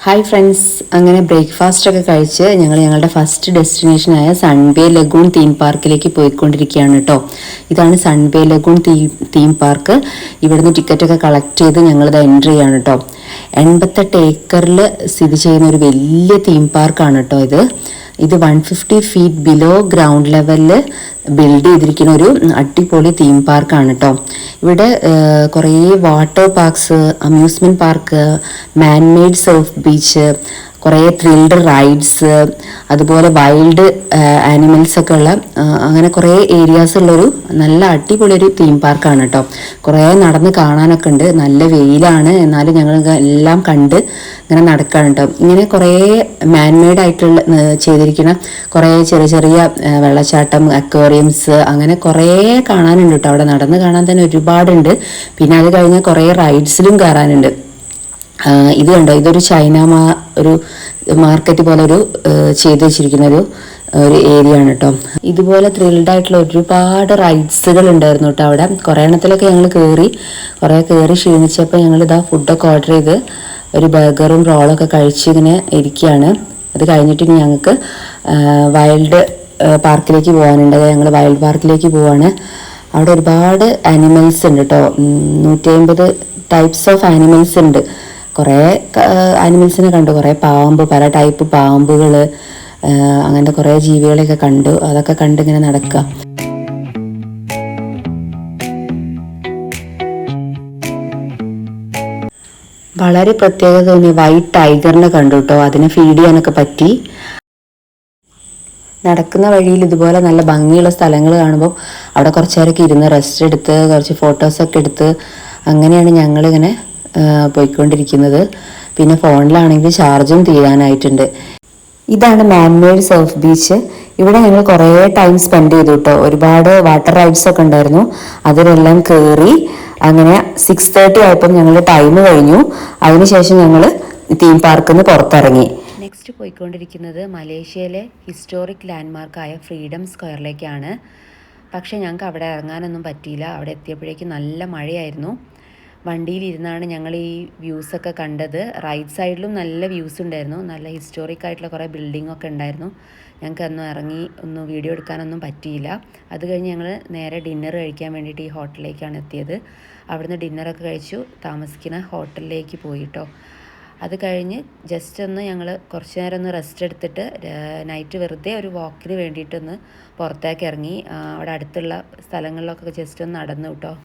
Hi friends, അങ്ങനെ ബ്രേക്ക്ഫാസ്റ്റൊക്കെ കഴിച്ച് ഞങ്ങളുടെ ഫസ്റ്റ് ഡെസ്റ്റിനേഷനായ സൺബേ ലഗൂൺ തീം പാർക്കിലേക്ക് പോയിക്കൊണ്ടിരിക്കുകയാണ് കേട്ടോ. ഇതാണ് സൺബേ ലഗൂൺ തീം പാർക്ക്. ഇവിടുന്ന് ടിക്കറ്റൊക്കെ കളക്ട് ചെയ്ത് ഞങ്ങളിത് എൻട്രി ചെയ്യാണ് കേട്ടോ. 88 ഏക്കറിൽ സ്ഥിതി ചെയ്യുന്ന ഒരു വലിയ തീം പാർക്കാണ് കേട്ടോ ഇത് 150 ഫീറ്റ് ബിലോ ഗ്രൗണ്ട് ലെവലിൽ ബിൽഡ് ചെയ്തിരിക്കുന്ന ഒരു അടിപൊളി തീം പാർക്കാണ് കേട്ടോ. ഇവിടെ കുറേ water parks, amusement park, man-made surf beach, കുറേ ത്രിൽഡ് റൈഡ്സ്, അതുപോലെ വൈൽഡ് ആനിമൽസ് ഒക്കെ ഉള്ള അങ്ങനെ കുറേ ഏരിയാസ് ഉള്ളൊരു നല്ല അടിപൊളി ഒരു തീം പാർക്കാണ് കേട്ടോ. കുറേ നടന്ന് കാണാനൊക്കെ ഉണ്ട്. നല്ല വെയിലാണ്, എന്നാലും ഞങ്ങൾ എല്ലാം കണ്ട് ഇങ്ങനെ നടക്കുകയാണ് കേട്ടോ. ഇങ്ങനെ കുറേ മാൻമെയ്ഡ് ആയിട്ടുള്ള ചെയ്തിരിക്കുന്ന കുറേ ചെറിയ ചെറിയ വെള്ളച്ചാട്ടം, അക്വേറിയംസ്, അങ്ങനെ കുറേ കാണാനുണ്ട് കേട്ടോ. അവിടെ നടന്ന് കാണാൻ തന്നെ ഒരുപാടുണ്ട്. പിന്നെ അത് കഴിഞ്ഞാൽ കുറേ റൈഡ്സിലും കയറാനുണ്ട്. ഇത് കണ്ടോ, ഇതൊരു ഒരു മാർക്കറ്റ് പോലെ ചെയ്ത് വെച്ചിരിക്കുന്ന ഒരു ഏരിയ ആണ് കേട്ടോ. ഇതുപോലെ ത്രിൽഡ് ആയിട്ടുള്ള ഒരുപാട് റൈഡ്സുകൾ ഉണ്ടായിരുന്നു കേട്ടോ അവിടെ. കുറേ എണ്ണത്തിലൊക്കെ ഞങ്ങൾ കയറി ക്ഷീണിച്ചപ്പോൾ ഞങ്ങൾ ഫുഡൊക്കെ ഓർഡർ ചെയ്ത് ഒരു ബർഗറും റോളൊക്കെ കഴിച്ച് ഇങ്ങനെ ഇരിക്കുകയാണ്. അത് കഴിഞ്ഞിട്ട് ഇനി ഞങ്ങൾക്ക് വൈൽഡ് പാർക്കിലേക്ക് പോകാനുണ്ട്. ഞങ്ങൾ വൈൽഡ് പാർക്കിലേക്ക് പോവാണ്. അവിടെ ഒരുപാട് ആനിമൽസ് ഉണ്ട് കേട്ടോ. 150 ടൈപ്സ് ഓഫ് ആനിമൽസ് ഉണ്ട്. കുറേ ആനിമൽസിനെ കണ്ടു. കുറേ പാമ്പ്, പല ടൈപ്പ് പാമ്പുകൾ, അങ്ങനത്തെ കുറേ ജീവികളെയൊക്കെ കണ്ടു. അതൊക്കെ കണ്ടിങ്ങനെ നടക്കുക. വളരെ പ്രത്യേകത തോന്നി വൈറ്റ് ടൈഗറിനെ കണ്ടു കേട്ടോ. അതിനെ ഫീഡ് ചെയ്യാനൊക്കെ പറ്റി. നടക്കുന്ന വഴിയിൽ ഇതുപോലെ നല്ല ഭംഗിയുള്ള സ്ഥലങ്ങൾ കാണുമ്പോൾ അവിടെ കുറച്ച് നേരമൊക്കെ ഇരുന്ന് റെസ്റ്റ് എടുത്ത് കുറച്ച് ഫോട്ടോസൊക്കെ എടുത്ത് അങ്ങനെയാണ് ഞങ്ങളിങ്ങനെ പോയിക്കൊണ്ടിരിക്കുന്നത്. പിന്നെ ഫോണിലാണെങ്കിൽ ചാർജും തീരാനായിട്ടുണ്ട്. ഇതാണ് മാൻമെയ്ഡ് സർഫ് ബീച്ച്. ഇവിടെ ഞങ്ങൾ കുറേ ടൈം സ്പെൻഡ് ചെയ്തു കേട്ടോ. ഒരുപാട് വാട്ടർ റൈഡ്സ് ഒക്കെ ഉണ്ടായിരുന്നു. അതിലെല്ലാം കയറി അങ്ങനെ 6:30 ആയപ്പോൾ ഞങ്ങൾ ടൈം കഴിഞ്ഞു. അതിനുശേഷം ഞങ്ങൾ തീം പാർക്കിൽ നിന്ന് പുറത്തിറങ്ങി. നെക്സ്റ്റ് പോയിക്കൊണ്ടിരിക്കുന്നത് മലേഷ്യയിലെ ഹിസ്റ്റോറിക് ലാൻഡ്മാർക്കായ ഫ്രീഡം സ്ക്വയറിലേക്കാണ്. പക്ഷേ ഞങ്ങൾക്ക് അവിടെ ഇറങ്ങാനൊന്നും പറ്റിയില്ല. അവിടെ എത്തിയപ്പോഴേക്കും നല്ല മഴയായിരുന്നു. വണ്ടിയിലിരുന്നാണ് ഞങ്ങൾ ഈ വ്യൂസൊക്കെ കണ്ടത്. റൈറ്റ് സൈഡിലും നല്ല വ്യൂസ് ഉണ്ടായിരുന്നു. നല്ല ഹിസ്റ്റോറിക് ആയിട്ടുള്ള കുറേ ബിൽഡിങ്ങൊക്കെ ഉണ്ടായിരുന്നു. ഞങ്ങൾക്ക് അന്ന് ഇറങ്ങി വീഡിയോ എടുക്കാനൊന്നും പറ്റിയില്ല. അത് കഴിഞ്ഞ് ഞങ്ങൾ നേരെ ഡിന്നർ കഴിക്കാൻ വേണ്ടിയിട്ട് ഈ ഹോട്ടലിലേക്കാണ് എത്തിയത്. അവിടുന്ന് ഡിന്നറൊക്കെ കഴിച്ചു. താമസിക്കുന്ന ഹോട്ടലിലേക്ക് പോയി കേട്ടോ. അത് കഴിഞ്ഞ് ജസ്റ്റ് ഞങ്ങൾ കുറച്ച് നേരം റെസ്റ്റ് എടുത്തിട്ട് നൈറ്റ് വെറുതെ ഒരു വാക്കിന് വേണ്ടിയിട്ടൊന്ന് പുറത്തേക്ക് ഇറങ്ങി. അവിടെ അടുത്തുള്ള സ്ഥലങ്ങളിലൊക്കെ ജസ്റ്റ് നടന്നു കേട്ടോ.